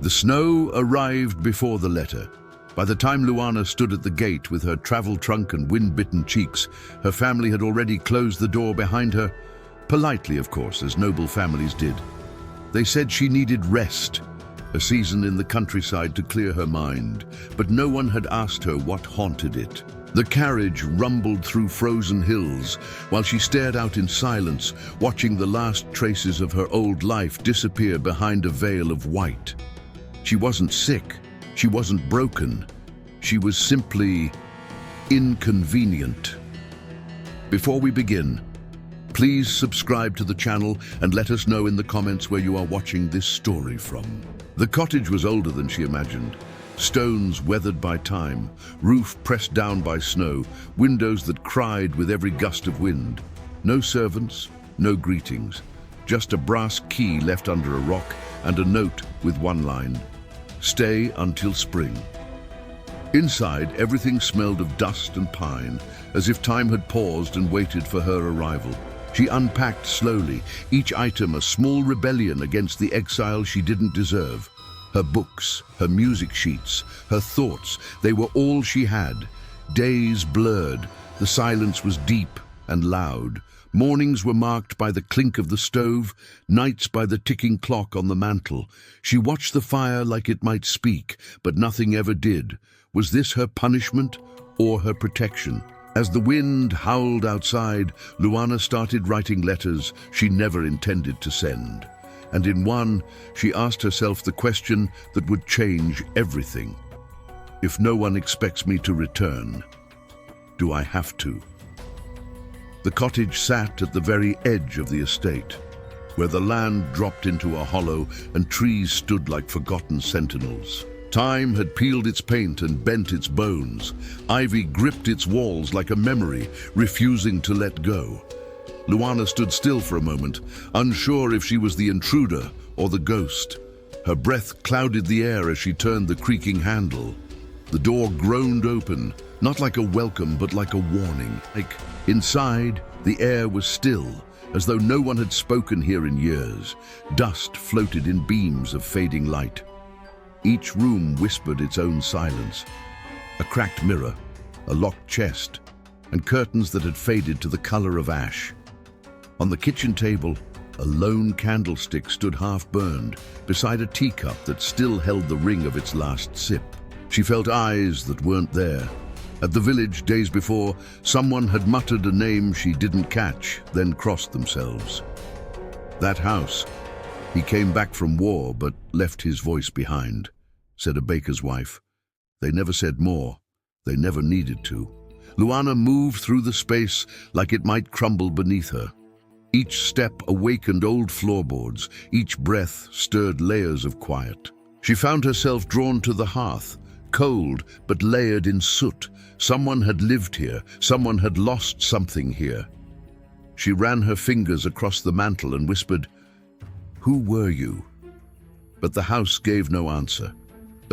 The snow arrived before the letter. By the time Luana stood at the gate with her travel trunk and wind-bitten cheeks, her family had already closed the door behind her, politely, of course, as noble families did. They said she needed rest, a season in the countryside to clear her mind, but no one had asked her what haunted it. The carriage rumbled through frozen hills while she stared out in silence, watching the last traces of her old life disappear behind a veil of white. She wasn't sick, she wasn't broken, she was simply inconvenient. Before we begin, please subscribe to the channel and let us know in the comments where you are watching this story from. The cottage was older than she imagined. Stones weathered by time, roof pressed down by snow, windows that cried with every gust of wind. No servants, no greetings, just a brass key left under a rock and a note with one line: "Stay until spring." Inside, everything smelled of dust and pine, as if time had paused and waited for her arrival. She unpacked slowly, each item a small rebellion against the exile she didn't deserve. Her books, her music sheets, her thoughts, they were all she had. Days blurred, the silence was deep and loud. Mornings were marked by the clink of the stove, nights by the ticking clock on the mantel. She watched the fire like it might speak, but nothing ever did. Was this her punishment or her protection? As the wind howled outside, Luana started writing letters she never intended to send. And in one, she asked herself the question that would change everything. If no one expects me to return, do I have to? The cottage sat at the very edge of the estate, where the land dropped into a hollow and trees stood like forgotten sentinels. Time had peeled its paint and bent its bones. Ivy gripped its walls like a memory, refusing to let go. Luana stood still for a moment, unsure if she was the intruder or the ghost. Her breath clouded the air as she turned the creaking handle. The door groaned open, not like a welcome, but like a warning. Inside, the air was still, as though no one had spoken here in years. Dust floated in beams of fading light. Each room whispered its own silence. A cracked mirror, a locked chest, and curtains that had faded to the color of ash. On the kitchen table, a lone candlestick stood half-burned, beside a teacup that still held the ring of its last sip. She felt eyes that weren't there. At the village, days before, someone had muttered a name she didn't catch, then crossed themselves. "That house. He came back from war, but left his voice behind," said a baker's wife. They never said more. They never needed to. Luana moved through the space like it might crumble beneath her. Each step awakened old floorboards, each breath stirred layers of quiet. She found herself drawn to the hearth, cold but layered in soot. Someone had lived here, someone had lost something here. She ran her fingers across the mantel and whispered, "Who were you?" But the house gave no answer,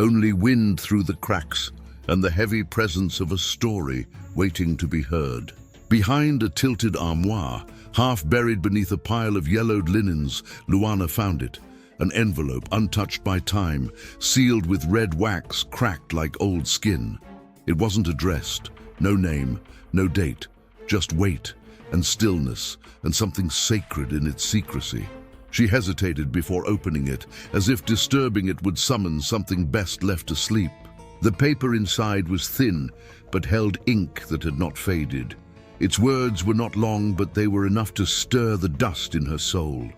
only wind through the cracks and the heavy presence of a story waiting to be heard. Behind a tilted armoire, half buried beneath a pile of yellowed linens, Luana found it, an envelope untouched by time, sealed with red wax cracked like old skin. It wasn't addressed, no name, no date, just weight and stillness and something sacred in its secrecy. She hesitated before opening it, as if disturbing it would summon something best left asleep. The paper inside was thin, but held ink that had not faded. Its words were not long, but they were enough to stir the dust in her soul.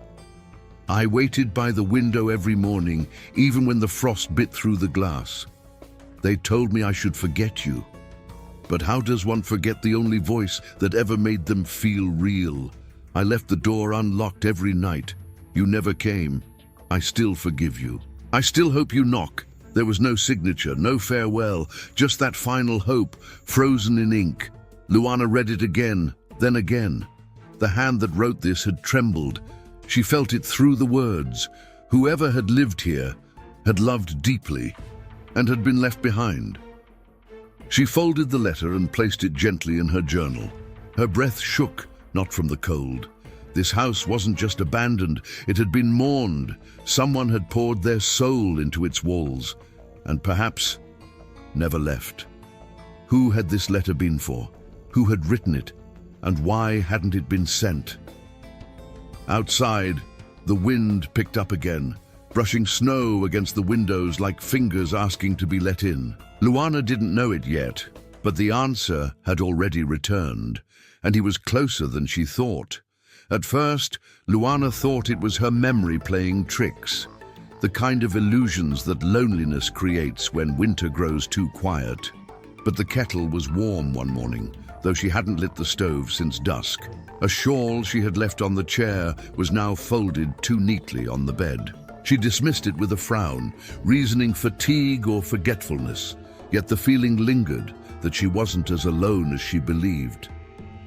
"I waited by the window every morning, even when the frost bit through the glass. They told me I should forget you. But how does one forget the only voice that ever made them feel real? I left the door unlocked every night. You never came. I still forgive you. I still hope you knock." There was no signature, no farewell, just that final hope, frozen in ink. Luana read it again, then again. The hand that wrote this had trembled. She felt it through the words. Whoever had lived here had loved deeply and had been left behind. She folded the letter and placed it gently in her journal. Her breath shook, not from the cold, This house wasn't just abandoned, it had been mourned. Someone had poured their soul into its walls, and perhaps never left. Who had this letter been for? Who had written it? And why hadn't it been sent? Outside, the wind picked up again, brushing snow against the windows like fingers asking to be let in. Luana didn't know it yet, but the answer had already returned, and he was closer than she thought. At first, Luana thought it was her memory playing tricks, the kind of illusions that loneliness creates when winter grows too quiet. But the kettle was warm one morning, though she hadn't lit the stove since dusk. A shawl she had left on the chair was now folded too neatly on the bed. She dismissed it with a frown, reasoning fatigue or forgetfulness, yet the feeling lingered that she wasn't as alone as she believed.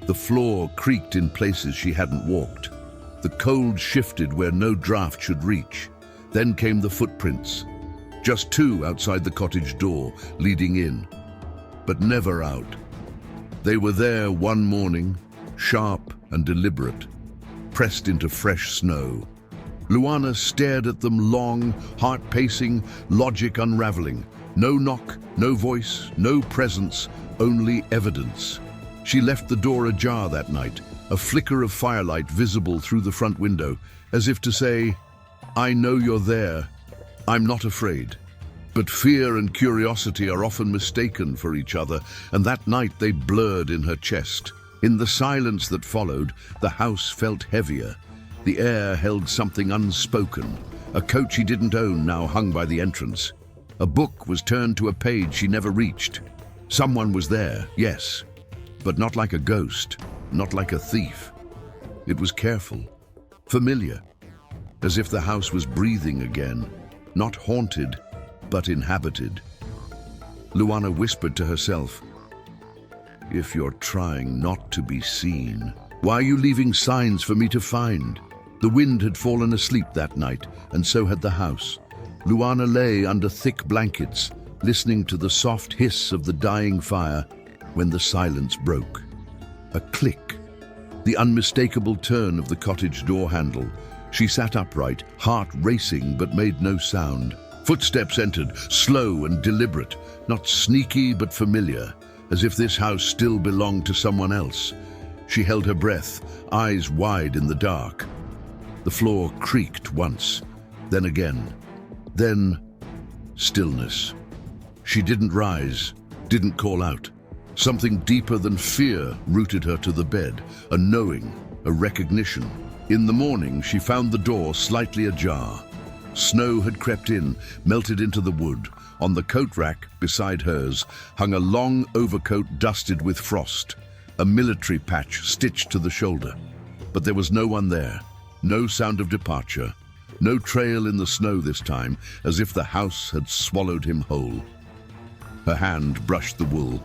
The floor creaked in places she hadn't walked. The cold shifted where no draft should reach. Then came the footprints, just two outside the cottage door, leading in, but never out. They were there one morning, sharp and deliberate, pressed into fresh snow. Luana stared at them long, heart pacing, logic unraveling. No knock, no voice, no presence, only evidence. She left the door ajar that night, a flicker of firelight visible through the front window, as if to say, "I know you're there. I'm not afraid." But fear and curiosity are often mistaken for each other, and that night they blurred in her chest. In the silence that followed, the house felt heavier. The air held something unspoken. A coat she didn't own now hung by the entrance. A book was turned to a page she never reached. Someone was there, yes, but not like a ghost, not like a thief. It was careful, familiar, as if the house was breathing again, not haunted, but inhabited. Luana whispered to herself, "If you're trying not to be seen, why are you leaving signs for me to find?" The wind had fallen asleep that night, and so had the house. Luana lay under thick blankets, listening to the soft hiss of the dying fire when the silence broke. A click, the unmistakable turn of the cottage door handle. She sat upright, heart racing, but made no sound. Footsteps entered, slow and deliberate, not sneaky but familiar, as if this house still belonged to someone else. She held her breath, eyes wide in the dark. The floor creaked once, then again. Then stillness. She didn't rise, didn't call out. Something deeper than fear rooted her to the bed, a knowing, a recognition. In the morning, she found the door slightly ajar. Snow had crept in, melted into the wood. On the coat rack beside hers hung a long overcoat dusted with frost, a military patch stitched to the shoulder. But there was no one there, no sound of departure, no trail in the snow this time, as if the house had swallowed him whole. Her hand brushed the wool.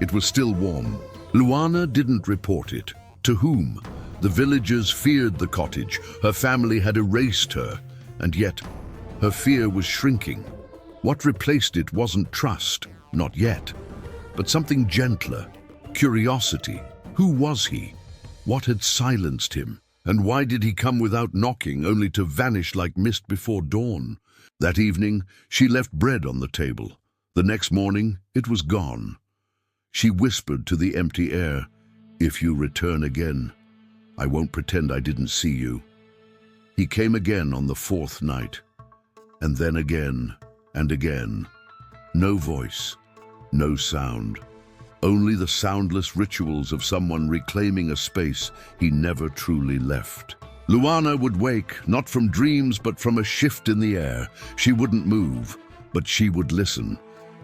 It was still warm. Luana didn't report it. To whom? The villagers feared the cottage. Her family had erased her. And yet, her fear was shrinking. What replaced it wasn't trust, not yet, but something gentler, curiosity. Who was he? What had silenced him? And why did he come without knocking, only to vanish like mist before dawn? That evening, she left bread on the table. The next morning, it was gone. She whispered to the empty air, "If you return again, I won't pretend I didn't see you." He came again on the fourth night, and then again and again. No voice, no sound, only the soundless rituals of someone reclaiming a space he never truly left. Luana would wake, not from dreams but from a shift in the air. She wouldn't move, but she would listen.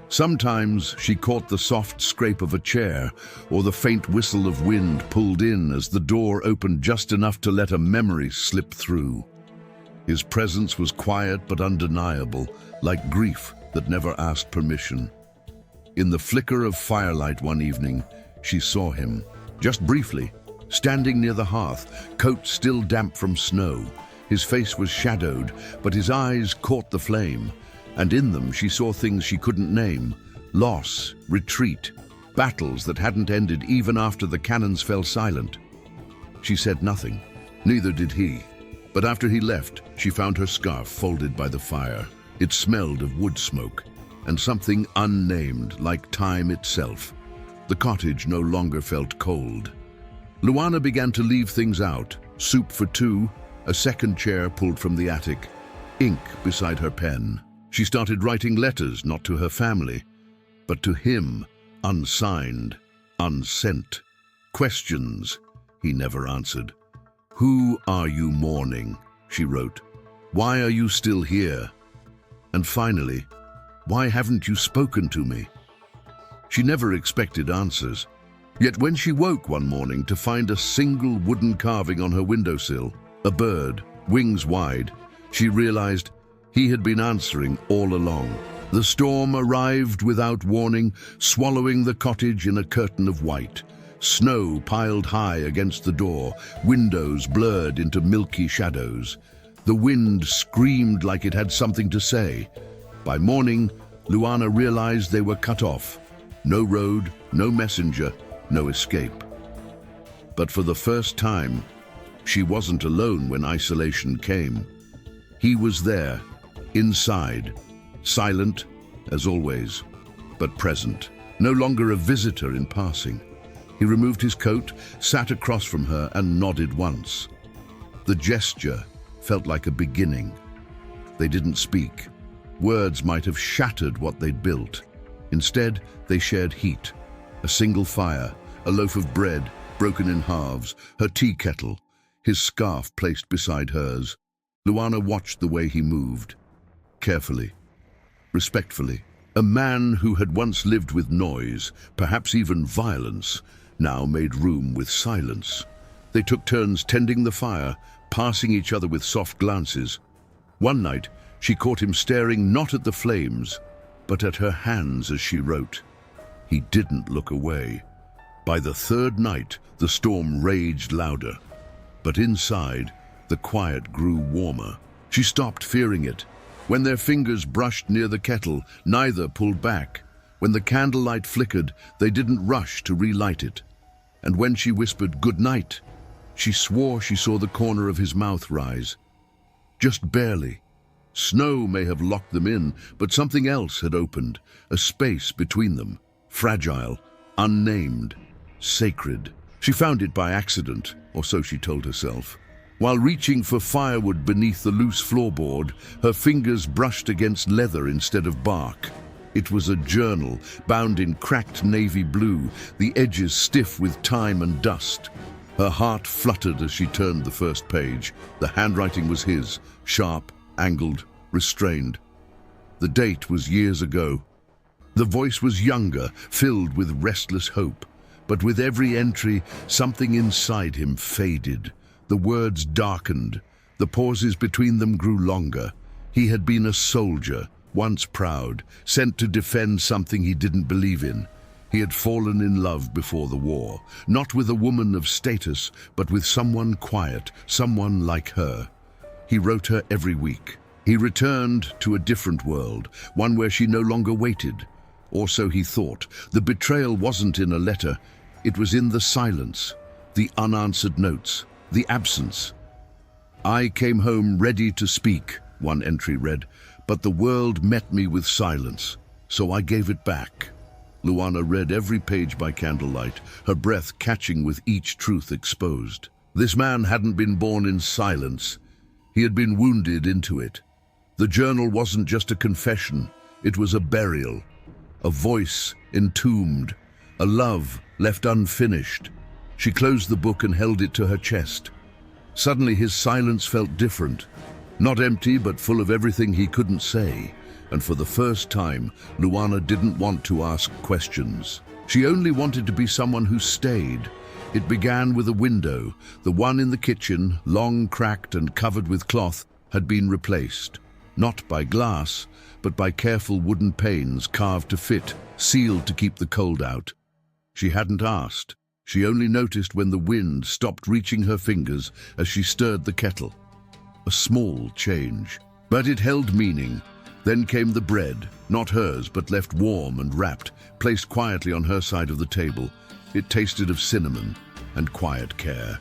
Sometimes she caught the soft scrape of a chair or the faint whistle of wind pulled in as the door opened just enough to let a memory slip through. His presence was quiet but undeniable, like grief that never asked permission. In the flicker of firelight one evening, she saw him, just briefly, standing near the hearth, coat still damp from snow. His face was shadowed, but his eyes caught the flame. And in them she saw things she couldn't name: loss, retreat, battles that hadn't ended even after the cannons fell silent. She said nothing, Neither did he. But after he left, she found her scarf folded by the fire. It smelled of wood smoke, and something unnamed, like time itself. The cottage no longer felt cold. Luana began to leave things out. Soup for two, a second chair pulled from the attic, ink beside her pen. She started writing letters, not to her family, but to him, unsigned, unsent. Questions he never answered. "Who are you mourning?" she wrote. "Why are you still here? And finally, why haven't you spoken to me?" She never expected answers. Yet when she woke one morning to find a single wooden carving on her windowsill, a bird, wings wide, she realized he had been answering all along. The storm arrived without warning, swallowing the cottage in a curtain of white. Snow piled high against the door, windows blurred into milky shadows. The wind screamed like it had something to say. By morning, Luana realized they were cut off. No road, no messenger, no escape. But for the first time, she wasn't alone when isolation came. He was there, inside, silent as always, but present, no longer a visitor in passing. He removed his coat, sat across from her and nodded once. The gesture felt like a beginning. They didn't speak. Words might have shattered what they'd built. Instead, they shared heat, a single fire, a loaf of bread broken in halves, her tea kettle, his scarf placed beside hers. Luana watched the way he moved, carefully, respectfully. A man who had once lived with noise, perhaps even violence, now made room with silence. They took turns tending the fire, passing each other with soft glances. One night, she caught him staring not at the flames, but at her hands as she wrote. He didn't look away. By the third night, the storm raged louder. But inside, the quiet grew warmer. She stopped fearing it. When their fingers brushed near the kettle, neither pulled back. When the candlelight flickered, they didn't rush to relight it. And when she whispered "good night," she swore she saw the corner of his mouth rise. Just barely. Snow may have locked them in, but something else had opened, a space between them, fragile, unnamed, sacred. She found it by accident, or so she told herself. While reaching for firewood beneath the loose floorboard, her fingers brushed against leather instead of bark. It was a journal, bound in cracked navy blue, the edges stiff with time and dust. Her heart fluttered as she turned the first page. The handwriting was his, sharp, angled, restrained. The date was years ago. The voice was younger, filled with restless hope. But with every entry, something inside him faded. The words darkened. The pauses between them grew longer. He had been a soldier, once proud, sent to defend something he didn't believe in. He had fallen in love before the war, not with a woman of status, but with someone quiet, someone like her. He wrote her every week. He returned to a different world, one where she no longer waited. Or so he thought. The betrayal wasn't in a letter. It was in the silence, the unanswered notes, the absence. "I came home ready to speak," one entry read, "but the world met me with silence, so I gave it back." Luana read every page by candlelight, her breath catching with each truth exposed. This man hadn't been born in silence. He had been wounded into it. The journal wasn't just a confession, it was a burial, a voice entombed, a love left unfinished. She closed the book and held it to her chest. Suddenly his silence felt different, not empty but full of everything he couldn't say. And for the first time, Luana didn't want to ask questions. She only wanted to be someone who stayed. It began with a window. The one in the kitchen, long cracked and covered with cloth, had been replaced. Not by glass, but by careful wooden panes carved to fit, sealed to keep the cold out. She hadn't asked. She only noticed when the wind stopped reaching her fingers as she stirred the kettle. A small change, but it held meaning. Then came the bread, not hers, but left warm and wrapped, placed quietly on her side of the table. It tasted of cinnamon and quiet care.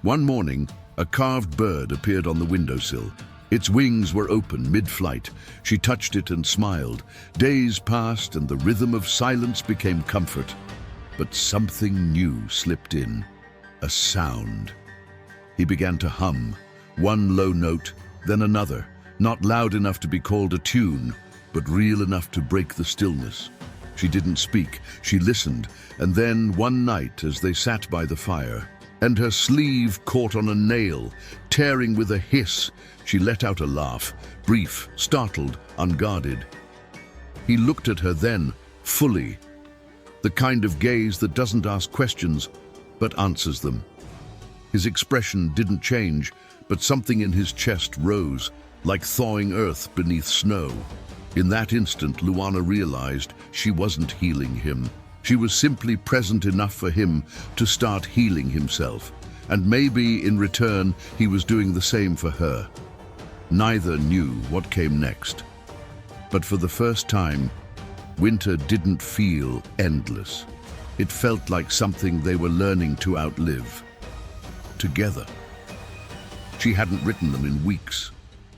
One morning, a carved bird appeared on the windowsill. Its wings were open mid-flight. She touched it and smiled. Days passed and the rhythm of silence became comfort. But something new slipped in. A sound. He began to hum, one low note, then another, not loud enough to be called a tune, but real enough to break the stillness. She didn't speak, she listened, and then one night as they sat by the fire, and her sleeve caught on a nail, tearing with a hiss, she let out a laugh, brief, startled, unguarded. He looked at her then, fully, the kind of gaze that doesn't ask questions, but answers them. His expression didn't change, but something in his chest rose, like thawing earth beneath snow. In that instant, Luana realized she wasn't healing him. She was simply present enough for him to start healing himself. And maybe, in return, he was doing the same for her. Neither knew what came next. But for the first time, winter didn't feel endless. It felt like something they were learning to outlive. Together. She hadn't written them in weeks,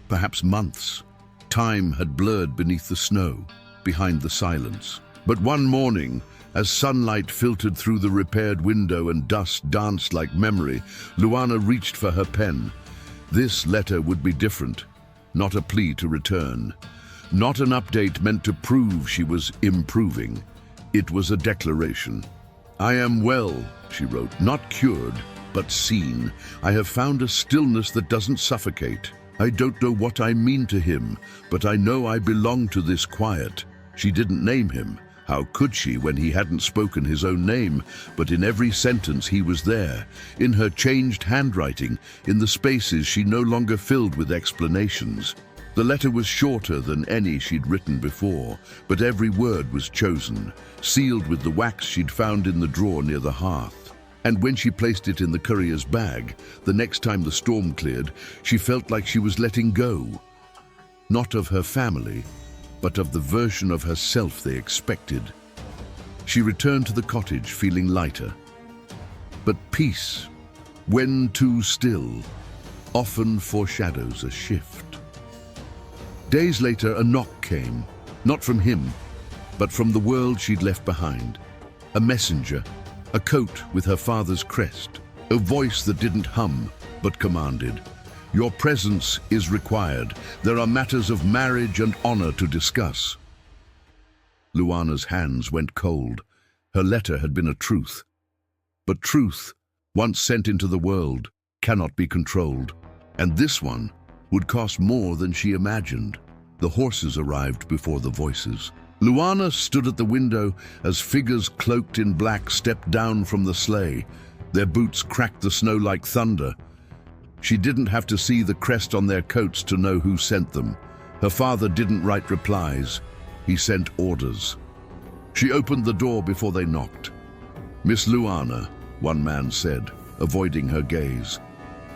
perhaps months. Time had blurred beneath the snow, behind the silence. But one morning, as sunlight filtered through the repaired window and dust danced like memory, Luana reached for her pen. This letter would be different, not a plea to return. Not an update meant to prove she was improving. It was a declaration. "I am well," she wrote, "not cured, but seen. I have found a stillness that doesn't suffocate. I don't know what I mean to him, but I know I belong to this quiet." She didn't name him. How could she when he hadn't spoken his own name? But in every sentence he was there, in her changed handwriting, in the spaces she no longer filled with explanations. The letter was shorter than any she'd written before, but every word was chosen, sealed with the wax she'd found in the drawer near the hearth. And when she placed it in the courier's bag, the next time the storm cleared, she felt like she was letting go. Not of her family, but of the version of herself they expected. She returned to the cottage feeling lighter. But peace, when too still, often foreshadows a shift. Days later, a knock came, not from him, but from the world she'd left behind. A messenger, a coat with her father's crest, a voice that didn't hum, but commanded. "Your presence is required. There are matters of marriage and honor to discuss." Luana's hands went cold. Her letter had been a truth. But truth, once sent into the world, cannot be controlled. And this one would cost more than she imagined. The horses arrived before the voices. Luana stood at the window as figures cloaked in black stepped down from the sleigh. Their boots cracked the snow like thunder. She didn't have to see the crest on their coats to know who sent them. Her father didn't write replies. He sent orders. She opened the door before they knocked. "Miss Luana," one man said, avoiding her gaze.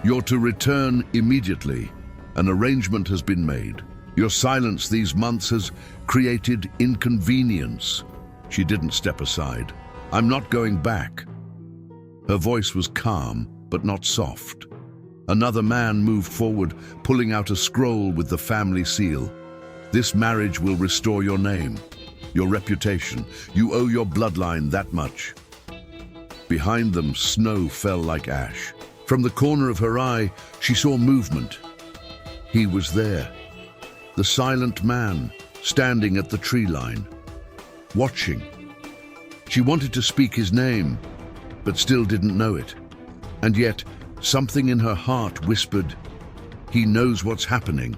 "You're to return immediately. An arrangement has been made. Your silence these months has created inconvenience." She didn't step aside. "I'm not going back." Her voice was calm, but not soft. Another man moved forward, pulling out a scroll with the family seal. "This marriage will restore your name, your reputation. You owe your bloodline that much." Behind them, snow fell like ash. From the corner of her eye, she saw movement. He was there. The silent man, standing at the tree line, watching. She wanted to speak his name, but still didn't know it. And yet, something in her heart whispered, "He knows what's happening."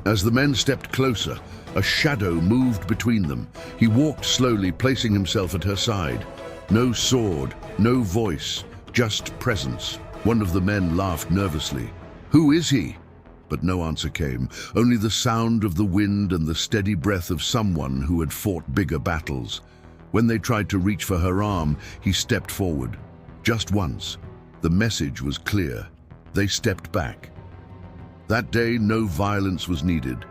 As the men stepped closer, a shadow moved between them. He walked slowly, placing himself at her side. No sword, no voice, just presence. One of the men laughed nervously. "Who is he?" But no answer came, only the sound of the wind and the steady breath of someone who had fought bigger battles. When they tried to reach for her arm, he stepped forward. Just once. The message was clear. They stepped back. That day, no violence was needed,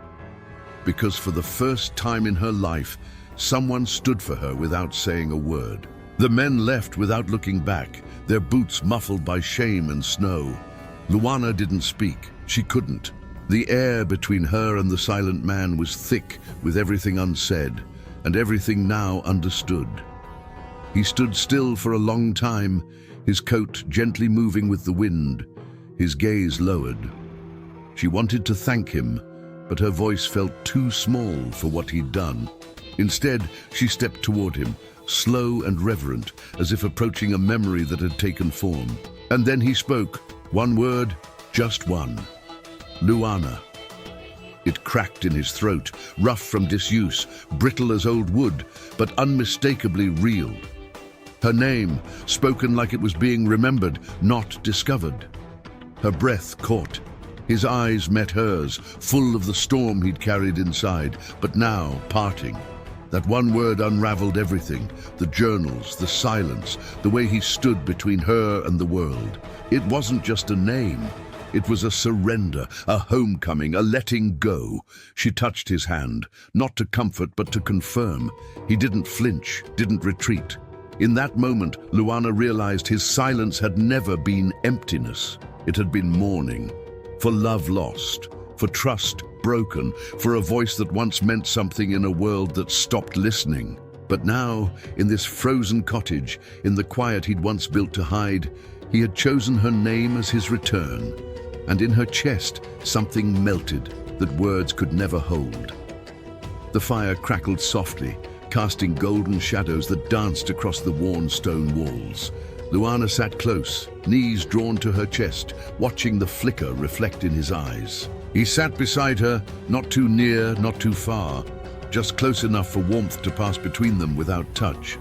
because for the first time in her life, someone stood for her without saying a word. The men left without looking back, their boots muffled by shame and snow. Luana didn't speak. She couldn't. The air between her and the silent man was thick with everything unsaid and everything now understood. He stood still for a long time, his coat gently moving with the wind, his gaze lowered. She wanted to thank him, but her voice felt too small for what he'd done. Instead, she stepped toward him, slow and reverent, as if approaching a memory that had taken form. And then he spoke, one word, just one. Luana. It cracked in his throat, rough from disuse, brittle as old wood, but unmistakably real. Her name, spoken like it was being remembered, not discovered. Her breath caught. His eyes met hers, full of the storm he'd carried inside, but now parting. That one word unraveled everything, the journals, the silence, the way he stood between her and the world. It wasn't just a name. It was a surrender, a homecoming, a letting go. She touched his hand, not to comfort but to confirm. He didn't flinch, didn't retreat. In that moment, Luana realized his silence had never been emptiness. It had been mourning. For love lost, for trust broken, for a voice that once meant something in a world that stopped listening. But now, in this frozen cottage, in the quiet he'd once built to hide, he had chosen her name as his return. And in her chest, something melted that words could never hold. The fire crackled softly, casting golden shadows that danced across the worn stone walls. Luana sat close, knees drawn to her chest, watching the flicker reflect in his eyes. He sat beside her, not too near, not too far, just close enough for warmth to pass between them without touch.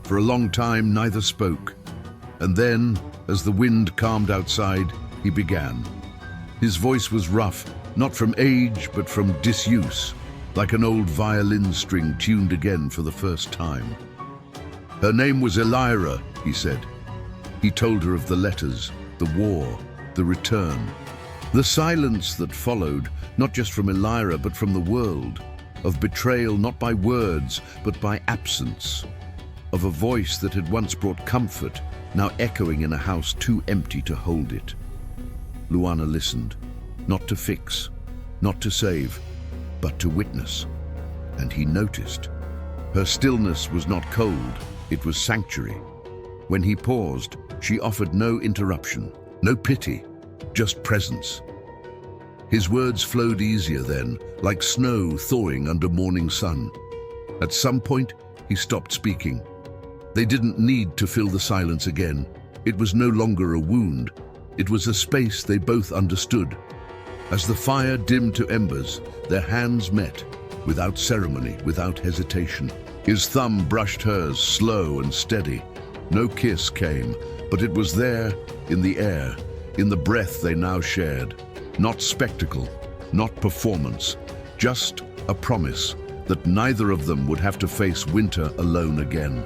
For a long time, neither spoke. And then, as the wind calmed outside, he began. His voice was rough, not from age, but from disuse, like an old violin string tuned again for the first time. Her name was Elira, he said. He told her of the letters, the war, the return. The silence that followed, not just from Elira, but from the world, of betrayal not by words, but by absence, of a voice that had once brought comfort, now echoing in a house too empty to hold it. Luana listened, not to fix, not to save, but to witness. And he noticed. Her stillness was not cold, it was sanctuary. When he paused, she offered no interruption, no pity, just presence. His words flowed easier then, like snow thawing under morning sun. At some point, he stopped speaking. They didn't need to fill the silence again. It was no longer a wound. It was a space they both understood. As the fire dimmed to embers, their hands met, without ceremony, without hesitation. His thumb brushed hers, slow and steady. No kiss came, but it was there, in the air, in the breath they now shared. Not spectacle, not performance, just a promise that neither of them would have to face winter alone again.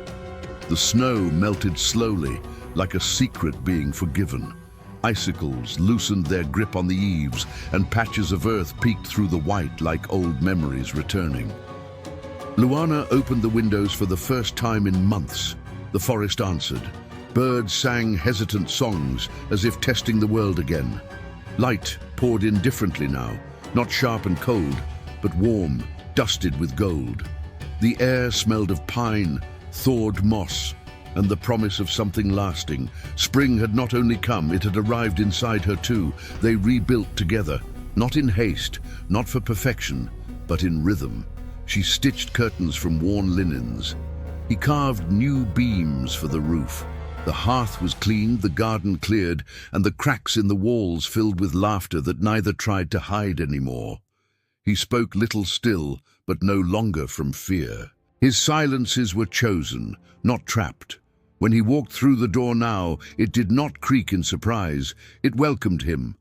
The snow melted slowly, like a secret being forgiven. Icicles loosened their grip on the eaves, and patches of earth peeked through the white like old memories returning. Luana opened the windows for the first time in months. The forest answered. Birds sang hesitant songs, as if testing the world again. Light poured in differently now, not sharp and cold, but warm, dusted with gold. The air smelled of pine, thawed moss, and the promise of something lasting. Spring had not only come, it had arrived inside her too. They rebuilt together, not in haste, not for perfection, but in rhythm. She stitched curtains from worn linens. He carved new beams for the roof. The hearth was cleaned, the garden cleared, and the cracks in the walls filled with laughter that neither tried to hide anymore. He spoke little still, but no longer from fear. His silences were chosen, not trapped. When he walked through the door now, it did not creak in surprise. It welcomed him.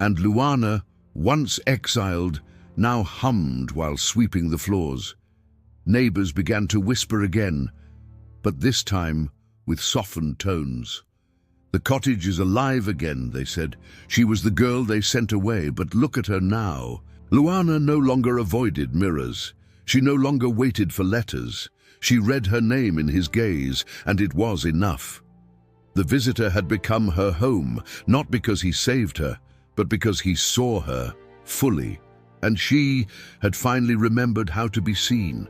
And Luana, once exiled, now hummed while sweeping the floors. Neighbors began to whisper again, but this time with softened tones. The cottage is alive again, they said. She was the girl they sent away, but look at her now. Luana no longer avoided mirrors. She no longer waited for letters. She read her name in his gaze, and it was enough. The visitor had become her home, not because he saved her, but because he saw her fully. And she had finally remembered how to be seen.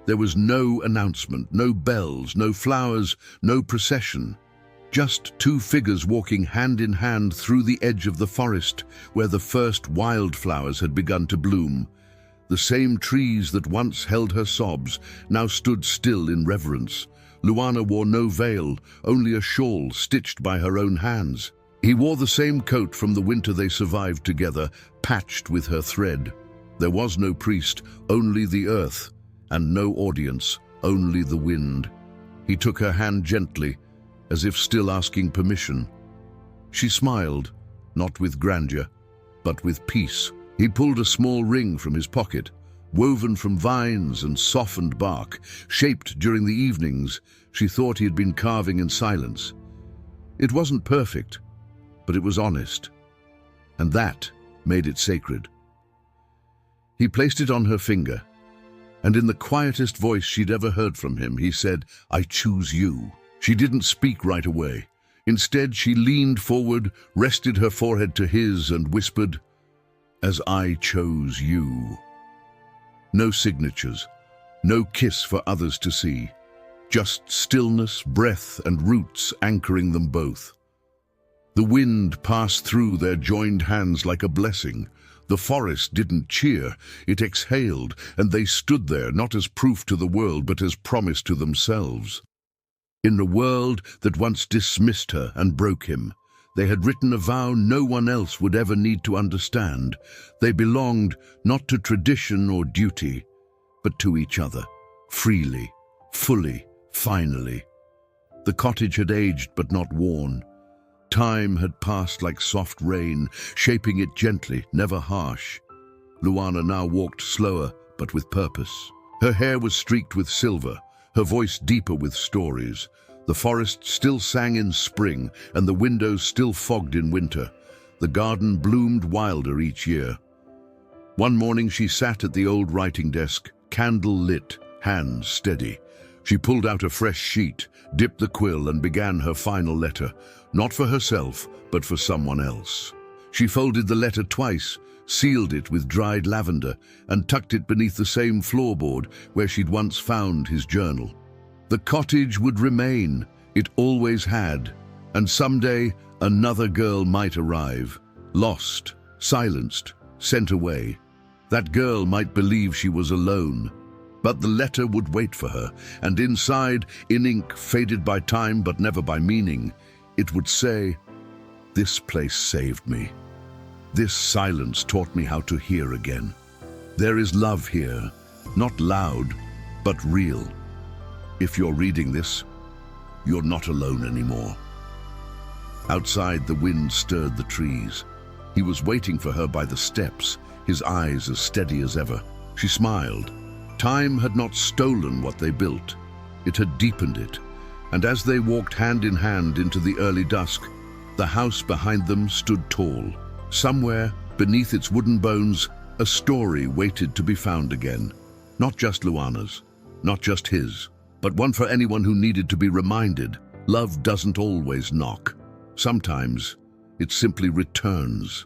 There was no announcement, no bells, no flowers, no procession. Just two figures walking hand in hand through the edge of the forest where the first wildflowers had begun to bloom. The same trees that once held her sobs now stood still in reverence. Luana wore no veil, only a shawl stitched by her own hands. He wore the same coat from the winter they survived together, patched with her thread. There was no priest, only the earth, and no audience, only the wind. He took her hand gently, as if still asking permission. She smiled, not with grandeur, but with peace. He pulled a small ring from his pocket, woven from vines and softened bark, shaped during the evenings she thought he had been carving in silence. It wasn't perfect, but it was honest, and that made it sacred. He placed it on her finger, and in the quietest voice she'd ever heard from him, he said, "I choose you." She didn't speak right away. Instead, she leaned forward, rested her forehead to his, and whispered, "As I chose you." No signatures, no kiss for others to see, just stillness, breath, and roots anchoring them both. The wind passed through their joined hands like a blessing. The forest didn't cheer, it exhaled, and they stood there not as proof to the world, but as promise to themselves. In a world that once dismissed her and broke him, they had written a vow no one else would ever need to understand. They belonged not to tradition or duty, but to each other, freely, fully, finally. The cottage had aged but not worn. Time had passed like soft rain, shaping it gently, never harsh. Luana now walked slower, but with purpose. Her hair was streaked with silver, her voice deeper with stories. The forest still sang in spring, and the windows still fogged in winter. The garden bloomed wilder each year. One morning she sat at the old writing desk, candle lit, hands steady. She pulled out a fresh sheet, dipped the quill, and began her final letter, not for herself, but for someone else. She folded the letter twice, sealed it with dried lavender, and tucked it beneath the same floorboard where she'd once found his journal. The cottage would remain, it always had, and someday another girl might arrive, lost, silenced, sent away. That girl might believe she was alone, but the letter would wait for her, and inside, in ink faded by time but never by meaning, it would say, "This place saved me. This silence taught me how to hear again. There is love here, not loud, but real. If you're reading this, you're not alone anymore." Outside, the wind stirred the trees. He was waiting for her by the steps, his eyes as steady as ever. She smiled. Time had not stolen what they built. It had deepened it. And as they walked hand in hand into the early dusk, the house behind them stood tall. Somewhere, beneath its wooden bones, a story waited to be found again. Not just Luana's, not just his, but one for anyone who needed to be reminded. Love doesn't always knock. Sometimes it simply returns.